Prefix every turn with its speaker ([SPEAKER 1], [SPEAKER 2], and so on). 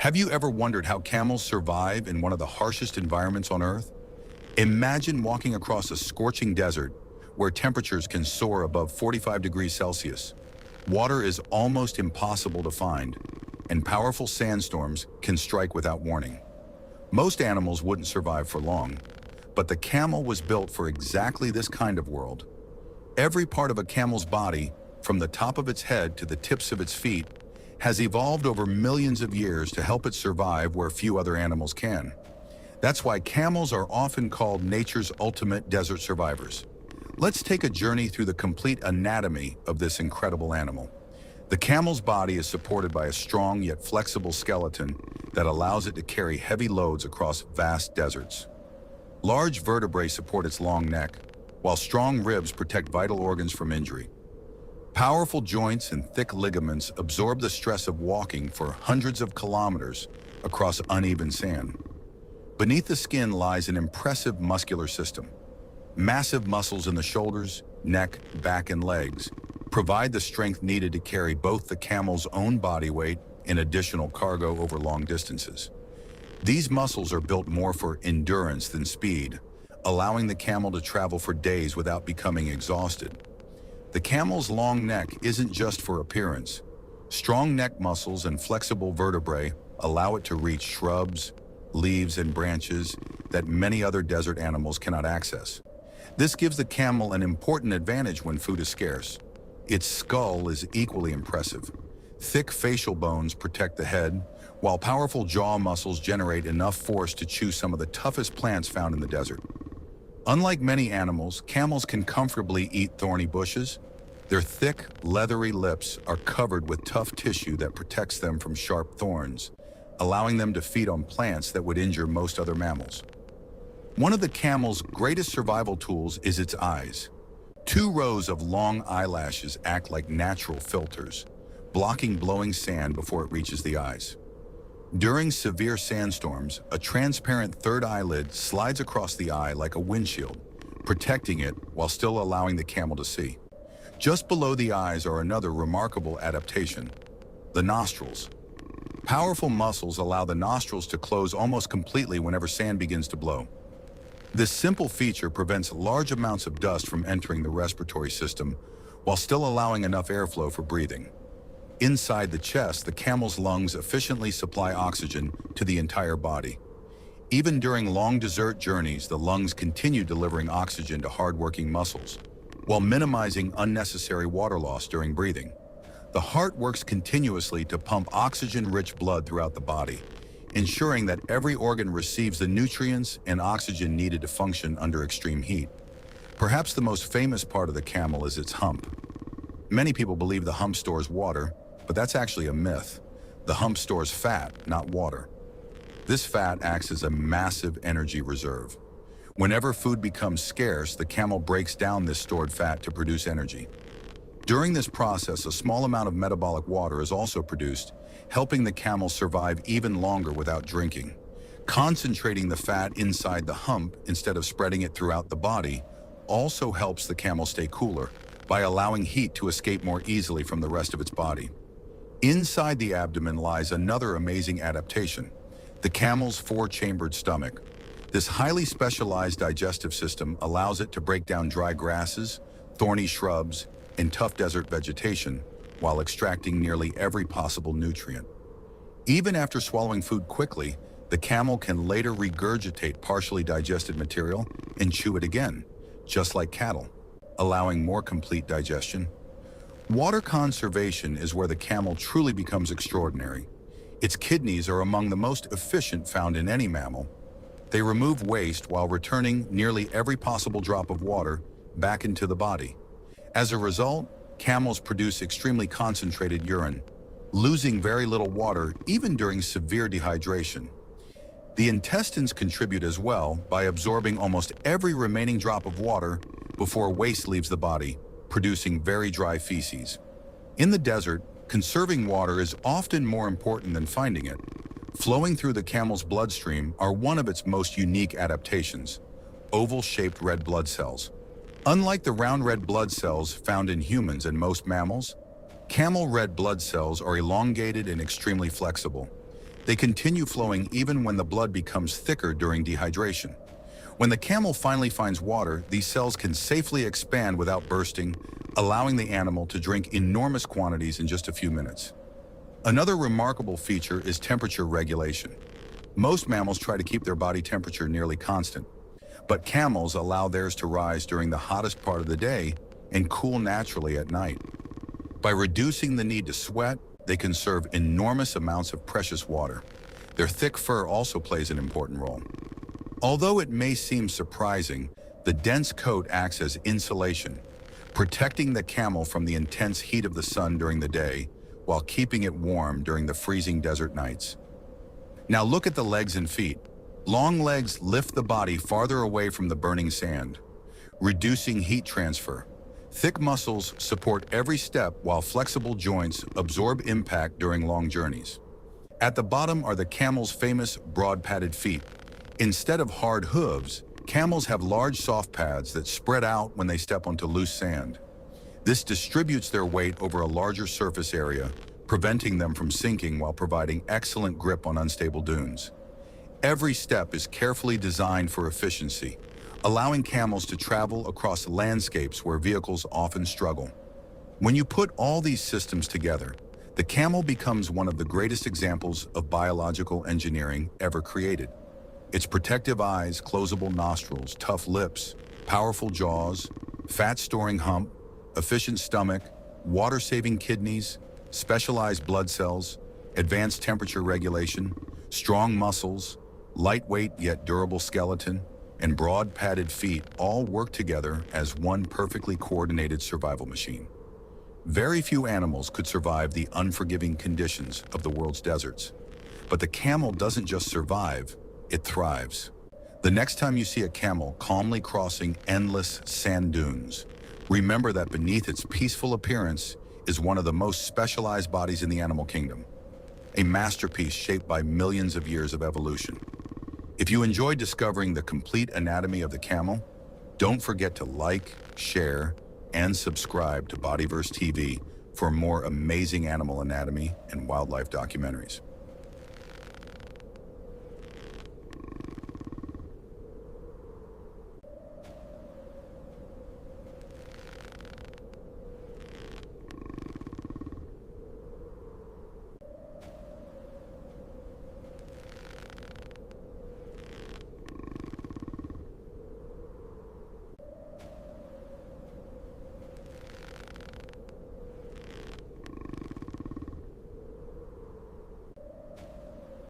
[SPEAKER 1] Have you ever wondered how camels survive in one of the harshest environments on Earth? Imagine walking across a scorching desert where temperatures can soar above 45 degrees Celsius. Water is almost impossible to find, and powerful sandstorms can strike without warning. Most animals wouldn't survive for long, but the camel was built for exactly this kind of world. Every part of a camel's body, from the top of its head to the tips of its feet, has evolved over millions of years to help it survive where few other animals can. That's why camels are often called nature's ultimate desert survivors. Let's take a journey through the complete anatomy of this incredible animal. The camel's body is supported by a strong yet flexible skeleton that allows it to carry heavy loads across vast deserts. Large vertebrae support its long neck, while strong ribs protect vital organs from injury. Powerful joints and thick ligaments absorb the stress of walking for hundreds of kilometers across uneven sand. Beneath the skin lies an impressive muscular system. Massive muscles in the shoulders, neck, back, and legs provide the strength needed to carry both the camel's own body weight and additional cargo over long distances. These muscles are built more for endurance than speed, allowing the camel to travel for days without becoming exhausted. The camel's long neck isn't just for appearance. Strong neck muscles and flexible vertebrae allow it to reach shrubs, leaves, and branches that many other desert animals cannot access. This gives the camel an important advantage when food is scarce. Its skull is equally impressive. Thick facial bones protect the head, while powerful jaw muscles generate enough force to chew some of the toughest plants found in the desert. Unlike many animals, camels can comfortably eat thorny bushes. Their thick, leathery lips are covered with tough tissue that protects them from sharp thorns, allowing them to feed on plants that would injure most other mammals. One of the camel's greatest survival tools is its eyes. 2 rows of long eyelashes act like natural filters, blocking blowing sand before it reaches the eyes. During severe sandstorms, a transparent third eyelid slides across the eye like a windshield, protecting it while still allowing the camel to see. Just below the eyes are another remarkable adaptation: the nostrils. Powerful muscles allow the nostrils to close almost completely whenever sand begins to blow. This simple feature prevents large amounts of dust from entering the respiratory system while still allowing enough airflow for breathing. Inside the chest, the camel's lungs efficiently supply oxygen to the entire body. Even during long desert journeys, the lungs continue delivering oxygen to hard-working muscles, while minimizing unnecessary water loss during breathing. The heart works continuously to pump oxygen-rich blood throughout the body, ensuring that every organ receives the nutrients and oxygen needed to function under extreme heat. Perhaps the most famous part of the camel is its hump. Many people believe the hump stores water, but that's actually a myth. The hump stores fat, not water. This fat acts as a massive energy reserve. Whenever food becomes scarce, the camel breaks down this stored fat to produce energy. During this process, a small amount of metabolic water is also produced, helping the camel survive even longer without drinking. Concentrating the fat inside the hump instead of spreading it throughout the body also helps the camel stay cooler by allowing heat to escape more easily from the rest of its body. Inside the abdomen lies another amazing adaptation: the camel's 4-chambered stomach. This highly specialized digestive system allows it to break down dry grasses, thorny shrubs, and tough desert vegetation while extracting nearly every possible nutrient. Even after swallowing food quickly, the camel can later regurgitate partially digested material and chew it again, just like cattle, allowing more complete digestion. Water conservation is where the camel truly becomes extraordinary. Its kidneys are among the most efficient found in any mammal. They remove waste while returning nearly every possible drop of water back into the body. As a result, camels produce extremely concentrated urine, losing very little water even during severe dehydration. The intestines contribute as well by absorbing almost every remaining drop of water before waste leaves the body, producing very dry feces. In the desert, conserving water is often more important than finding it. Flowing through the camel's bloodstream are one of its most unique adaptations: oval-shaped red blood cells. Unlike the round red blood cells found in humans and most mammals, camel red blood cells are elongated and extremely flexible. They continue flowing even when the blood becomes thicker during dehydration. When the camel finally finds water, these cells can safely expand without bursting, allowing the animal to drink enormous quantities in just a few minutes. Another remarkable feature is temperature regulation. Most mammals try to keep their body temperature nearly constant, but camels allow theirs to rise during the hottest part of the day and cool naturally at night. By reducing the need to sweat, they conserve enormous amounts of precious water. Their thick fur also plays an important role. Although it may seem surprising, the dense coat acts as insulation, protecting the camel from the intense heat of the sun during the day while keeping it warm during the freezing desert nights. Now look at the legs and feet. Long legs lift the body farther away from the burning sand, reducing heat transfer. Thick muscles support every step while flexible joints absorb impact during long journeys. At the bottom are the camel's famous broad padded feet. Instead of hard hooves, camels have large soft pads that spread out when they step onto loose sand. This distributes their weight over a larger surface area, preventing them from sinking while providing excellent grip on unstable dunes. Every step is carefully designed for efficiency, allowing camels to travel across landscapes where vehicles often struggle. When you put all these systems together, the camel becomes one of the greatest examples of biological engineering ever created. Its protective eyes, closable nostrils, tough lips, powerful jaws, fat-storing hump, efficient stomach, water-saving kidneys, specialized blood cells, advanced temperature regulation, strong muscles, lightweight yet durable skeleton, and broad padded feet all work together as one perfectly coordinated survival machine. Very few animals could survive the unforgiving conditions of the world's deserts. But the camel doesn't just survive, it thrives. The next time you see a camel calmly crossing endless sand dunes, remember that beneath its peaceful appearance is one of the most specialized bodies in the animal kingdom, a masterpiece shaped by millions of years of evolution. If you enjoyed discovering the complete anatomy of the camel, don't forget to like, share, and subscribe to Bodyverse TV for more amazing animal anatomy and wildlife documentaries.